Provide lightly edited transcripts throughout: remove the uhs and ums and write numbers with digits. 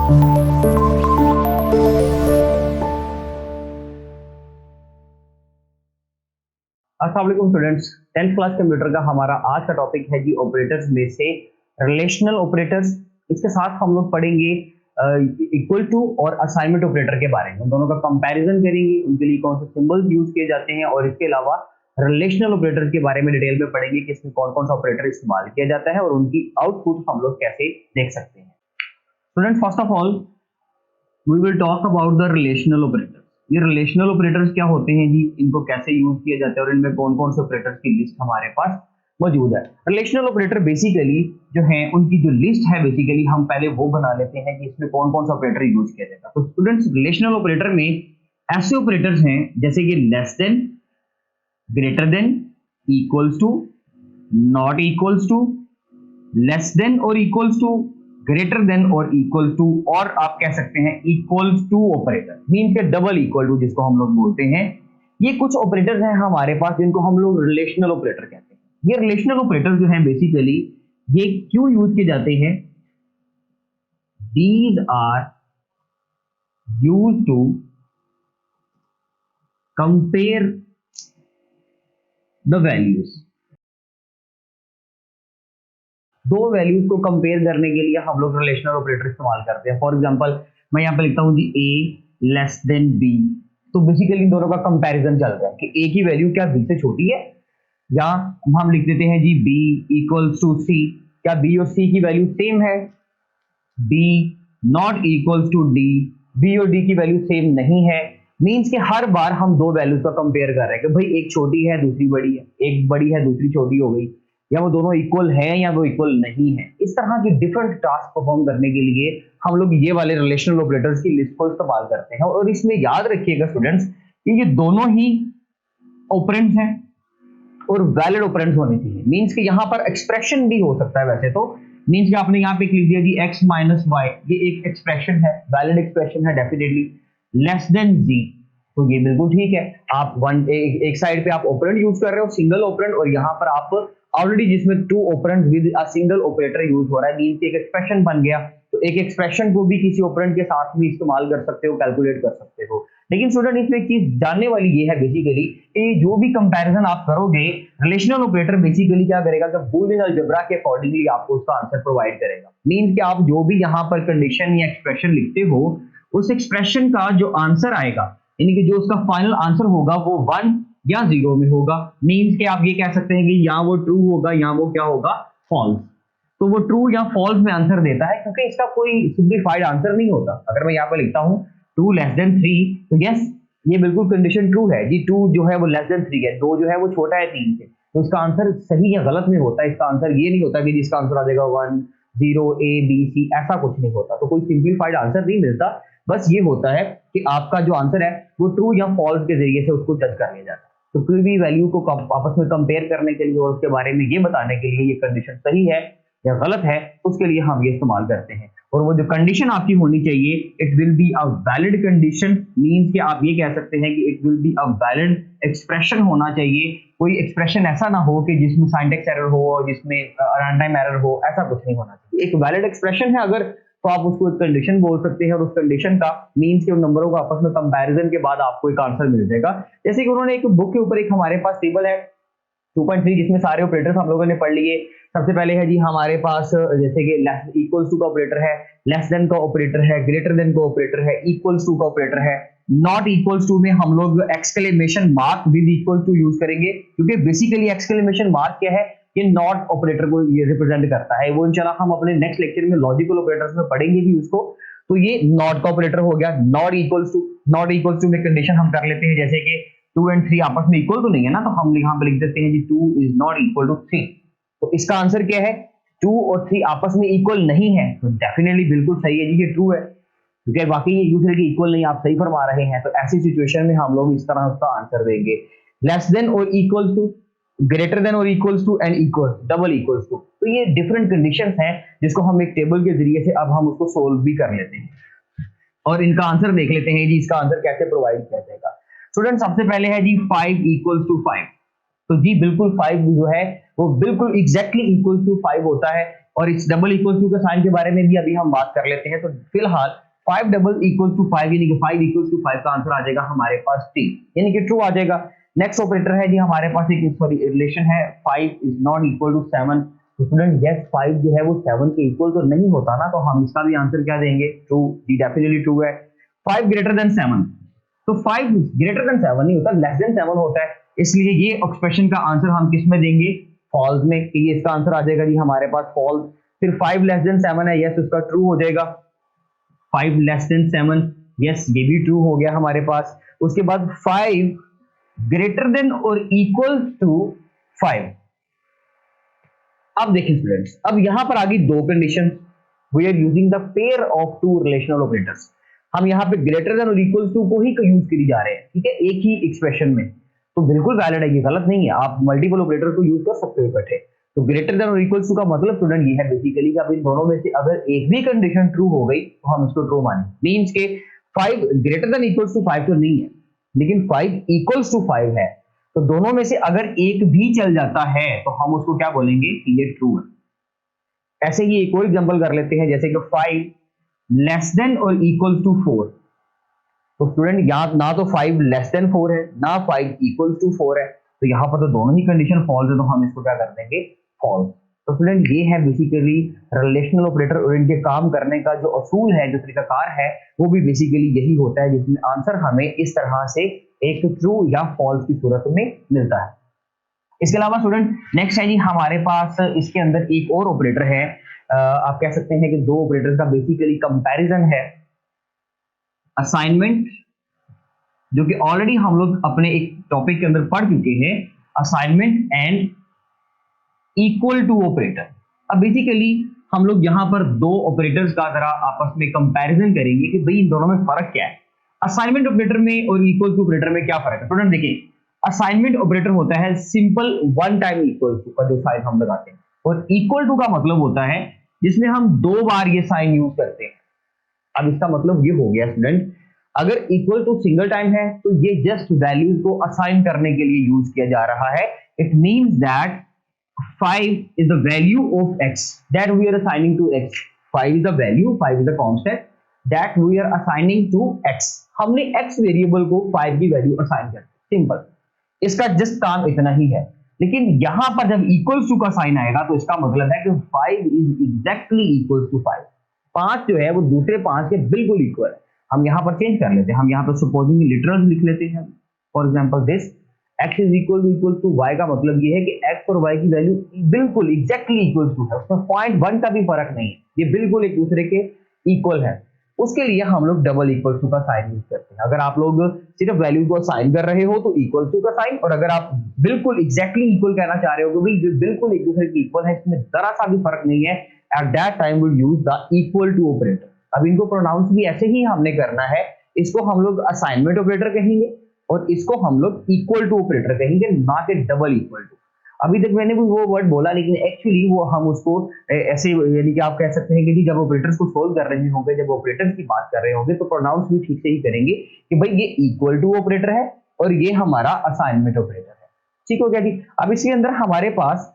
अस्सलाम वालेकुम students, 10th class computer का हमारा आज का टॉपिक है जी ऑपरेटर्स में से रिलेशनल ऑपरेटर्स। इसके साथ हम लोग पढ़ेंगे इक्वल टू और असाइनमेंट ऑपरेटर के बारे में। उन दोनों का कंपैरिजन करेंगे, उनके लिए कौन से सिंबल्स यूज किए जाते हैं, और इसके अलावा रिलेशनल ऑपरेटर्स के बारे में डिटेल में पढ़ेंगे कि इसमें कौन कौन सा ऑपरेटर इस्तेमाल किया जाता है और उनकी आउटपुट हम लोग कैसे देख सकते हैं। Students, first of all we will talk about the relational operators. ये रिलेशनल ऑपरेटर्स क्या होते हैं जी, इनको कैसे यूज किया जाता है और इनमें कौन कौन से ऑपरेटर्स की लिस्ट हमारे पास मौजूद है। रिलेशनल ऑपरेटर बेसिकली जो है उनकी जो लिस्ट है बेसिकली हम पहले वो बना लेते हैं कि इसमें कौन कौन सा ऑपरेटर यूज किया जाएगा। तो स्टूडेंट्स, रिलेशनल ऑपरेटर में ऐसे ऑपरेटर्स हैं जैसे कि less than, greater than, equals to, not equals to, less than और इक्वल्स टू, ग्रेटर देन और इक्वल टू, और आप कह सकते हैं इक्वल्स टू ऑपरेटर, मीन के डबल इक्वल टू जिसको हम लोग बोलते हैं। ये कुछ ऑपरेटर्स हैं हमारे पास जिनको हम लोग रिलेशनल ऑपरेटर कहते हैं। ये रिलेशनल ऑपरेटर जो हैं बेसिकली ये क्यों यूज किए जाते हैं? These are used to compare the values. दो वैल्यूज को कंपेयर करने के लिए हम लोग रिलेशनल ऑपरेटर इस्तेमाल करते हैं। फॉर एग्जांपल मैं यहां पे लिखता हूं जी a लेस देन b, तो बेसिकली इन दोनों का कंपैरिजन चल रहा है कि a की वैल्यू क्या b से छोटी है, या हम लिख देते हैं जी b इक्वल्स टू c, क्या b और c की वैल्यू सेम है, b not equals to d, b और d की वैल्यू सेम नहीं है। मींस कि हर बार हम दो वैल्यूज का कंपेयर कर रहे हैं कि भाई एक छोटी है दूसरी बड़ी है, एक बड़ी है दूसरी छोटी हो गई, या वो दोनों इक्वल हैं या वो इक्वल नहीं है। इस तरह की डिफरेंट टास्क परफॉर्म करने के लिए हम लोग ये वाले रिलेशनल ऑपरेटर्स की लिस्ट को इस्तेमाल करते हैं। और इसमें याद रखिएगा स्टूडेंट्स कि ये दोनों ही ऑपरेंड्स हैं और वैलिड ऑपरेंड्स होने चाहिए। मींस कि यहाँ पर एक्सप्रेशन भी हो सकता है वैसे तो, मींस कि आपने यहाँ पे लिख दिया जी x माइनस वाई, ये एक एक्सप्रेशन है, वैलिड एक्सप्रेशन है डेफिनेटली। लेस देन z, तो ये बिल्कुल ठीक है। आप एक साइड पे आप ऑपरेंड यूज कर रहे हो सिंगल ऑपरेंड, और यहाँ पर आप ऑलरेडी जिसमें two operand with a single operator use हो रहा है, मींस एक एक्सप्रेशन बन गया। तो एक एक्सप्रेशन को भी किसी ऑपरेंड के साथ भी इस्तेमाल कर सकते हो, कैलकुलेट कर सकते हो। लेकिन स्टूडेंट इसमें एक चीज जानने वाली ये है बेसिकली कि जो भी कंपैरिजन आप करोगे, रिलेशनल ऑपरेटर बेसिकली क्या करेगा कि बूलियन अलजेब्रा के अकॉर्डिंगली आपको उसका आंसर प्रोवाइड करेगा। मींस कि आप जो भी यहाँ पर कंडीशन या एक्सप्रेशन लिखते हो, उस एक्सप्रेशन का जो आंसर आएगा, यानी कि जो उसका फाइनल आंसर होगा वो 1 या 0 में होगा। मींस कि आप ये कह सकते हैं कि या वो ट्रू होगा या वो क्या होगा, फॉल्स। तो वो ट्रू या फॉल्स में आंसर देता है, क्योंकि इसका कोई सिंपलीफाइड आंसर नहीं होता। अगर मैं यहाँ पे लिखता हूँ 2 लेस देन 3, तो यस ये बिल्कुल कंडीशन ट्रू है जी, 2 जो है वो लेस देन 3 है, 2 जो है वो छोटा है 3 से, तो इसका आंसर सही या गलत में होता है। इसका आंसर ये नहीं होता कि जिसका आंसर आ जाएगा 1 0 a b c, ऐसा कुछ नहीं होता। तो कोई सिंपलीफाइड आंसर नहीं मिलता, बस ये होता है कि आपका जो आंसर है वो ट्रू या फॉल्स के जरिए से उसको जज कर लिया जाता है। तो कोई भी वैल्यू को आपस में कंपेयर करने के लिए और उसके बारे में ये बताने के लिए ये कंडीशन सही है या गलत है, उसके लिए हम ये इस्तेमाल करते हैं। और वो जो कंडीशन आपकी होनी चाहिए, it will be a valid condition, means कि आप ये कह सकते हैं कि it will be a valid expression होना चाहिए। कोई एक्सप्रेशन ऐसा ना हो कि जिसमें सिंटैक्स एरर हो और जिसमें रनटाइम एरर हो, ऐसा कुछ नहीं होना चाहिए। एक वैलिड एक्सप्रेशन है अगर, तो आप उसको एक कंडीशन बोल सकते हैं, और उस कंडीशन का मींस के उन नंबरों का आपस में कंपैरिजन के बाद आपको एक आंसर मिल जाएगा। जैसे कि उन्होंने एक बुक के ऊपर एक हमारे पास टेबल है 2.3 जिसमें सारे ऑपरेटर्स हम लोगों ने पढ़ लिए। सबसे पहले है जी हमारे पास जैसे कि इक्वल्स टू का ऑपरेटर है, लेस देन का ऑपरेटर है, ग्रेटर देन का ऑपरेटर है, इक्वल्स टू का ऑपरेटर है। नॉट इक्वल्स टू में हम लोग exclamation mark with equal to use करेंगे, क्योंकि बेसिकली एक्सक्लेमेशन मार्क क्या है, ये नॉट ऑपरेटर को ये रिप्रेजेंट करता है। वो इंशाल्लाह हम अपने नेक्स्ट लेक्चर में लॉजिकल ऑपरेटर्स में पढ़ेंगे भी उसको। तो ये नॉट का ऑपरेटर हो गया। नॉट इक्वल्स टू में कंडीशन हम कर लेते हैं जैसे कि 2 और 3 आपस में इक्वल तो नहीं है ना, तो हम यहाँ पे लिख देते हैं जी 2 इज नॉट इक्वल टू 3। तो इसका आंसर क्या है, 2 और 3 आपस में इक्वल नहीं है, तो डेफिनेटली बिल्कुल सही है जी, ये ट्रू है, क्योंकि वाकई एक दूसरे के इक्वल नहीं, आप सही फरमा रहे हैं। तो ऐसी सिचुएशन में हम लोग इस तरह उसका आंसर देंगे, लेस देन और इक्वल्स टू, ग्रेटर देन और equals to, and equal, double equals to. तो ये डिफरेंट कंडीशंस हैं जिसको हम एक टेबल के जरिए से अब हम उसको सोल्व भी कर लेते हैं और इनका आंसर देख लेते हैं जी, इसका आंसर कैसे प्रोवाइड किया जाएगा। स्टूडेंट, सबसे पहले है जी 5 इक्वल्स टू 5, तो जी बिल्कुल 5 जो है वो बिल्कुल एग्जैक्टली इक्वल टू 5 होता है। और इस डबल इक्वल टू के साइन के बारे में भी अभी हम बात कर लेते हैं। तो फिलहाल 5 डबल इक्वल टू 5 यानी कि 5 इक्वल टू 5 का आंसर आ जाएगा हमारे पास टी, यानी कि ट्रू आ जाएगा। नेक्स्ट ऑपरेटर है जी हमारे पास एक सॉरी रिलेशन है 5 इज नॉट इक्वल टू 7। तो स्टूडेंट यस 5 जो है वो 7 के इक्वल तो नहीं होता ना, तो हम इसका भी आंसर क्या देंगे? ट्रू। जी डेफिनेटली ट्रू है। 5 ग्रेटर देन 7, तो 5 ग्रेटर देन 7 नहीं होता, लेस देन 7 होता है, इसलिए ये एक्सप्रेशन का आंसर हम किस में देंगे? फॉल्स में। कि ये इसका आंसर आ जाएगा जी हमारे पास फॉल्स। फिर 5 लेस देन 7 है, यस उसका ट्रू हो जाएगा। 5 लेस देन 7, यस ये भी ट्रू हो गया हमारे पास। उसके बाद 5 ग्रेटर देन और इक्वल टू 5। अब देखिए स्टूडेंट्स, अब यहां पर आ गई दो condition. We are using the pair of two relational operators. हम यहाँ पे ग्रेटर देन और इक्वल टू को ही यूज करी जा रहे हैं, ठीक है, एक ही एक्सप्रेशन में। तो बिल्कुल वैलिड है, ये गलत नहीं है, आप मल्टीपल ऑपरेटर को यूज कर सकते हो इकट्ठे। तो ग्रेटर देन और इक्वल टू का मतलब स्टूडेंट ये है बेसिकली कि अब इन दोनों में से अगर एक भी कंडीशन ट्रू हो गई तो हम इसको ट्रू मानेंगे। मींस के 5 ग्रेटर देन इक्वल टू 5 तो नहीं है, लेकिन 5 इक्वल्स टू 5 है। तो दोनों में से अगर एक भी चल जाता है तो हम उसको क्या बोलेंगे कि ये ट्रू है। ऐसे ही एक और एग्जांपल कर लेते हैं, जैसे कि 5 लेस देन और इक्वल टू 4। तो स्टूडेंट यहाँ ना तो 5 लेस देन 4 है, ना 5 इक्वल टू 4 है, तो यहाँ पर तो दोनों ही कंडीशन फॉल्स है, तो हम इसको क्या कर देंगे? फॉल्स। तो स्टूडेंट ये है बेसिकली रिलेशनल ऑपरेटर और इनके काम करने का जो असूल है, जो तरीकाकार है, वो भी बेसिकली यही होता है, जिसमें आंसर हमें इस तरह से एक ट्रू या फॉल्स की सूरत में मिलता है। इसके अलावा स्टूडेंट नेक्स्ट है जी हमारे पास इसके अंदर एक और ऑपरेटर है, आप कह सकते हैं कि दो ऑपरेटर्स का बेसिकली कंपैरिजन है। असाइनमेंट, जो कि ऑलरेडी हम लोग अपने एक टॉपिक के अंदर पढ़ चुके हैं, assignment and equal to operator. अब बेसिकली हम लोग यहां पर दो ऑपरेटर्स का जरा आपस में कंपैरिजन करेंगे कि भाई इन दोनों में फर्क क्या है। असाइनमेंट ऑपरेटर में और इक्वल टू ऑपरेटर में क्या फर्क है? स्टूडेंट देखिए, असाइनमेंट ऑपरेटर होता है simple one time equal to का जो साइन हम लगाते हैं, और इक्वल टू का मतलब होता है जिसमें हम दो बार ये साइन यूज करते हैं। अब इसका मतलब ये हो गया स्टूडेंट, अगर इक्वल टू सिंगल टाइम है तो ये जस्ट वैल्यूज को असाइन करने के लिए यूज किया जा रहा है। It means that 5 is the value of x that we are assigning to x. 5 is the value, 5 is the constant that we are assigning to x. हमने x वेरिएबल को 5 की वैल्यू असाइन कर दी, simple. इसका just काम इतना ही है। लेकिन यहां पर जब इक्वल टू का साइन आएगा तो इसका मतलब है कि 5 is exactly equal to 5। 5 जो है वो दूसरे 5 के बिल्कुल इक्वल है। हम यहां पर चेंज कर लेते हैं, हम यहां पर सपोजिंग लिटरल्स लिख लेते हैं। For example this x is equal to y का मतलब ये है कि x और y की वैल्यू बिल्कुल एग्जैक्टली इक्वल टू है, उसमें 0.1 का भी फर्क नहीं है, ये बिल्कुल एक दूसरे के इक्वल है। उसके लिए हम लोग डबल इक्वल टू का साइन यूज करते हैं। अगर आप लोग सिर्फ वैल्यू को साइन कर रहे हो तो इक्वल टू का साइन, और अगर आप बिल्कुल एग्जैक्टली इक्वल कहना चाह रहे हो कि भाई बिल्कुल एक दूसरे के इक्वल है, इसमें जरा सा भी फर्क नहीं है, at that time we use the equal to operator. अब इनको प्रोनाउंस भी ऐसे ही हमने करना है, इसको हम लोग असाइनमेंट ऑपरेटर कहेंगे और इसको हम लोग इक्वल टू ऑपरेटर कहेंगे, ना कि डबल इक्वल टू। अभी तक मैंने वो वर्ड बोला, लेकिन एक्चुअली वो हम उसको ऐसे, यानी कि आप कह सकते हैं कि जब ऑपरेटर्स को सोल्व कर रहे होंगे, जब ऑपरेटर्स की बात कर रहे होंगे, तो प्रोनाउंस भी ठीक से ही करेंगे कि भाई ये इक्वल टू ऑपरेटर है और ये हमारा असाइनमेंट ऑपरेटर है। ठीक हो गया जी। अब इसके अंदर हमारे पास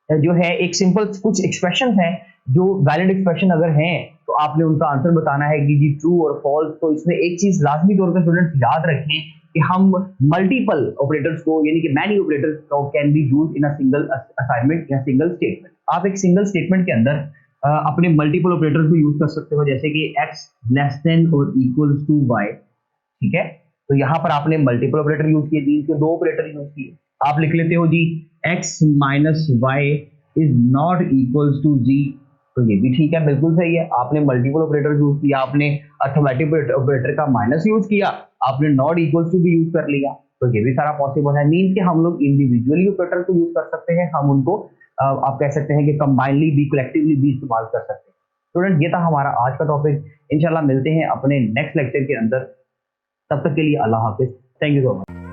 जो है एक सिंपल कुछ एक्सप्रेशन है, जो वैलिड एक्सप्रेशन अगर हैं तो आपने उनका आंसर बताना है कि जी ट्रू और फॉल्स। तो इसमें एक चीज लाजमी तौर पर स्टूडेंट्स याद रखें कि हम मल्टीपल ऑपरेटर्स को, यानी कि मैनी ऑपरेटर्स को can be used in a single assignment या सिंगल स्टेटमेंट। आप एक सिंगल स्टेटमेंट के अंदर अपने मल्टीपल ऑपरेटर्स को यूज कर सकते हो, जैसे कि x लेस देन और इक्वल्स टू y। ठीक है, तो यहाँ पर आपने मल्टीपल ऑपरेटर यूज किए, इसके दो ऑपरेटर यूज किए। आप लिख लेते हो जी x minus y is not equals to z, तो ये भी ठीक है, बिल्कुल सही है। आपने मल्टीपल ऑपरेटर यूज किया, आपने अर्थमेटिक ऑपरेटर का माइनस यूज किया, आपने नॉट इक्वल्स टू भी यूज कर लिया, तो ये भी सारा पॉसिबल है। मींस कि हम लोग इंडिविजुअली ऑपरेटर को यूज कर सकते हैं, हम उनको आप कह सकते हैं कि कंबाइनली भी, कलेक्टिवली भी इस्तेमाल कर सकते हैं। स्टूडेंट ये था हमारा आज का टॉपिक। इंशाल्लाह मिलते हैं अपने नेक्स्ट लेक्चर के अंदर, तब तक के लिए अल्लाह हाफिज। Thank you so much.